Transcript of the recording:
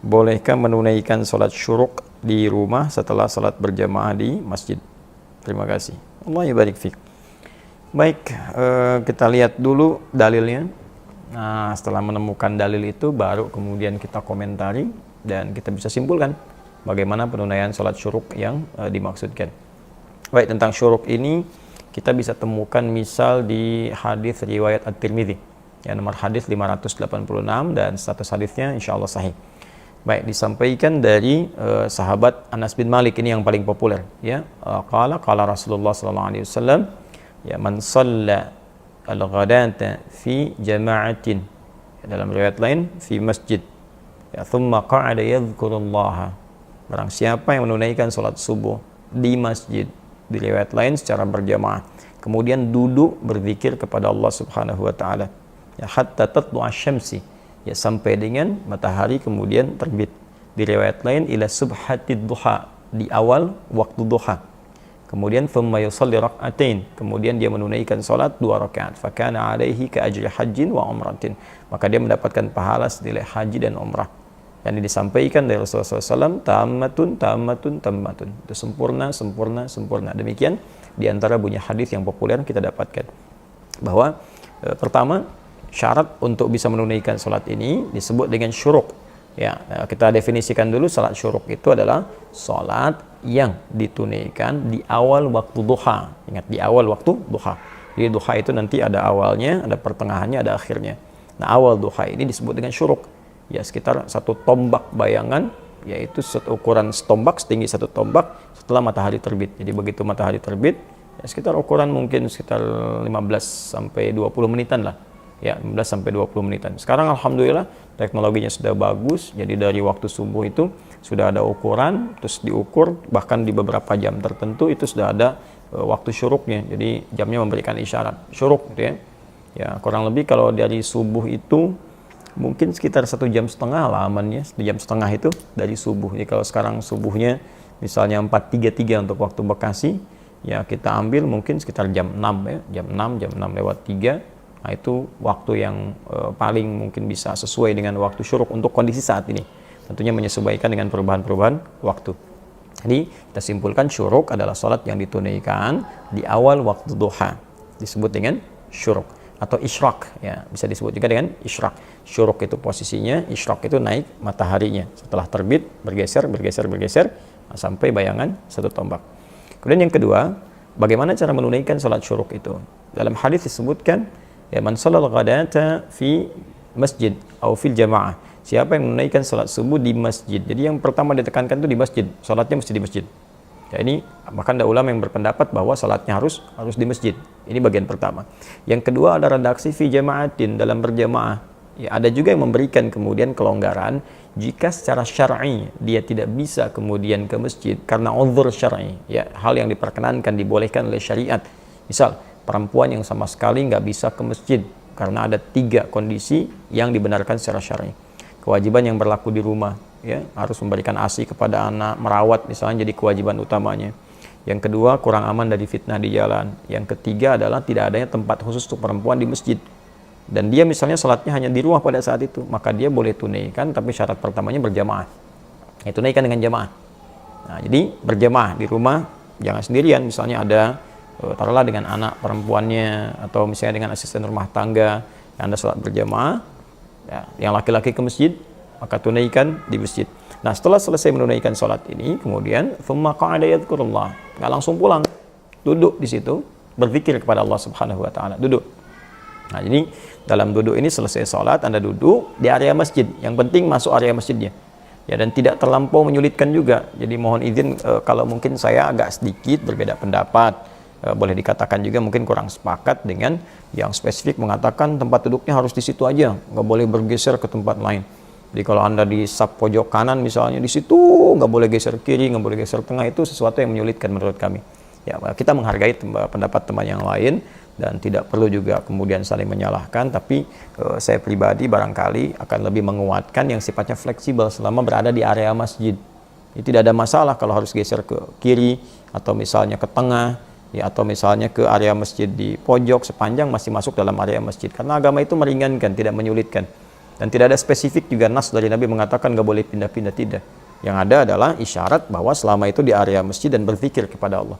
bolehkah menunaikan sholat syuruk di rumah setelah sholat berjamaah di masjid? Terima kasih. Allah barik fiik. Baik, kita lihat dulu dalilnya. Nah, setelah menemukan dalil itu, baru kemudian kita komentari dan kita bisa simpulkan bagaimana penunaian sholat syuruk yang dimaksudkan. Baik, tentang syuruk ini kita bisa temukan misal di hadis riwayat At-Tirmidzi, ya, nomor hadis 586 dan status hadisnya insyaallah sahih. Baik, disampaikan dari sahabat Anas bin Malik, ini yang paling populer, ya. Qala Rasulullah sallallahu alaihi wasallam, ya, man shalla al-ghadata fi jama'atin, dalam riwayat lain fi masjid, ya, thumma qa'ada yadhkurullaha, barang siapa yang menunaikan salat subuh di masjid, di riwayat lain secara berjamaah, kemudian duduk berzikir kepada Allah Subhanahu wa taala, ya, hatta tatlu'a syamsi, ya, sampai dengan matahari kemudian terbit. Di riwayat lain ila subhatid duha, di awal waktu duha. Kemudian thumma yusalli rak'atain, kemudian dia menunaikan salat 2 rakaat. Fakana alaihi ka ajri hajjin wa umratin, maka dia mendapatkan pahala senilai haji dan umrah. Dan ini disampaikan dari Rasulullah SAW, tammatun tammatun tammatun, itu sempurna sempurna sempurna. Demikian di antara bunyi hadis yang populer kita dapatkan bahwa pertama, syarat untuk bisa menunaikan salat ini disebut dengan syuruk. Ya, kita definisikan dulu, salat syuruk itu adalah salat yang ditunaikan di awal waktu duha. Ingat, di awal waktu duha. Jadi duha itu nanti ada awalnya, ada pertengahannya, ada akhirnya. Nah, awal duha ini disebut dengan syuruk. Ya, sekitar 1 tombak bayangan, yaitu ukuran setombak, setinggi 1 tombak setelah matahari terbit. Jadi begitu matahari terbit, ya, sekitar ukuran mungkin sekitar 15 sampai 20 menitan lah. Ya, 15 sampai 20 menitan. Sekarang alhamdulillah teknologinya sudah bagus, jadi dari waktu subuh itu sudah ada ukuran, terus diukur, bahkan di beberapa jam tertentu itu sudah ada waktu syuruknya. Jadi jamnya memberikan isyarat syuruk gitu ya. Ya, kurang lebih kalau dari subuh itu mungkin sekitar 1,5 jam lah amannya, 1,5 jam itu dari subuh. Jadi kalau sekarang subuhnya misalnya 4.33 untuk waktu Bekasi, ya kita ambil mungkin sekitar jam 6 ya, jam 6 lewat 3. Nah, itu waktu yang paling mungkin bisa sesuai dengan waktu syuruk untuk kondisi saat ini. Tentunya menyesuaikan dengan perubahan-perubahan waktu. Jadi kita simpulkan syuruk adalah salat yang ditunaikan di awal waktu duha. Disebut dengan syuruk atau isyraq, ya, bisa disebut juga dengan isyraq. Syuruk itu posisinya, isyraq itu naik mataharinya. Setelah terbit bergeser sampai bayangan 1 tombak. Kemudian yang kedua, bagaimana cara menunaikan salat syuruk itu? Dalam hadis disebutkan, ya, man shalal ghadata fi masjid atau fil jamaah, siapa yang menunaikan salat subuh di masjid. Jadi yang pertama ditekankan itu di masjid, salatnya mesti di masjid. Ya, ini bahkan ada ulama yang berpendapat bahwa salatnya harus di masjid. Ini bagian pertama. Yang kedua ada redaksi fi jama'atin, dalam berjamaah. Ya, ada juga yang memberikan kemudian kelonggaran jika secara syar'i dia tidak bisa kemudian ke masjid karena uzur syar'i, ya, hal yang diperkenankan, dibolehkan oleh syariat. Misal perempuan yang sama sekali nggak bisa ke masjid karena ada 3 kondisi yang dibenarkan secara syar'i. Kewajiban yang berlaku di rumah, ya, harus memberikan ASI kepada anak, merawat misalnya jadi kewajiban utamanya. Yang kedua, kurang aman dari fitnah di jalan. Yang ketiga adalah tidak adanya tempat khusus untuk perempuan di masjid. Dan dia misalnya salatnya hanya di rumah pada saat itu, maka dia boleh tunaikan, tapi syarat pertamanya berjamaah. Ya, tunaikan dengan jamaah. Nah, jadi berjamaah di rumah, jangan sendirian. Misalnya ada taruhlah dengan anak perempuannya atau misalnya dengan asisten rumah tangga, yang Anda sholat berjamaah, ya, yang laki-laki ke masjid, maka tunaikan di masjid. Nah, setelah selesai menunaikan sholat ini, kemudian thumma qa'ada yadhkurullah, nggak langsung pulang, duduk di situ berzikir kepada Allah Subhanahu wa taala, duduk. Nah, jadi dalam duduk ini selesai sholat, Anda duduk di area masjid, yang penting masuk area masjidnya, ya, dan tidak terlampau menyulitkan juga. Jadi mohon izin kalau mungkin saya agak sedikit berbeda pendapat, boleh dikatakan juga mungkin kurang sepakat dengan yang spesifik mengatakan tempat duduknya harus di situ aja, nggak boleh bergeser ke tempat lain. Jadi kalau Anda di sap pojok kanan misalnya, di situ nggak boleh geser kiri, nggak boleh geser tengah, itu sesuatu yang menyulitkan menurut kami. Ya, kita menghargai pendapat teman yang lain dan tidak perlu juga kemudian saling menyalahkan, tapi saya pribadi barangkali akan lebih menguatkan yang sifatnya fleksibel selama berada di area masjid. Jadi tidak ada masalah kalau harus geser ke kiri atau misalnya ke tengah, ya, atau misalnya ke area masjid di pojok, sepanjang masih masuk dalam area masjid, karena agama itu meringankan, tidak menyulitkan. Dan tidak ada spesifik juga nas dari Nabi mengatakan nggak boleh pindah-pindah, tidak. Yang ada adalah isyarat bahwa selama itu di area masjid dan berzikir kepada Allah.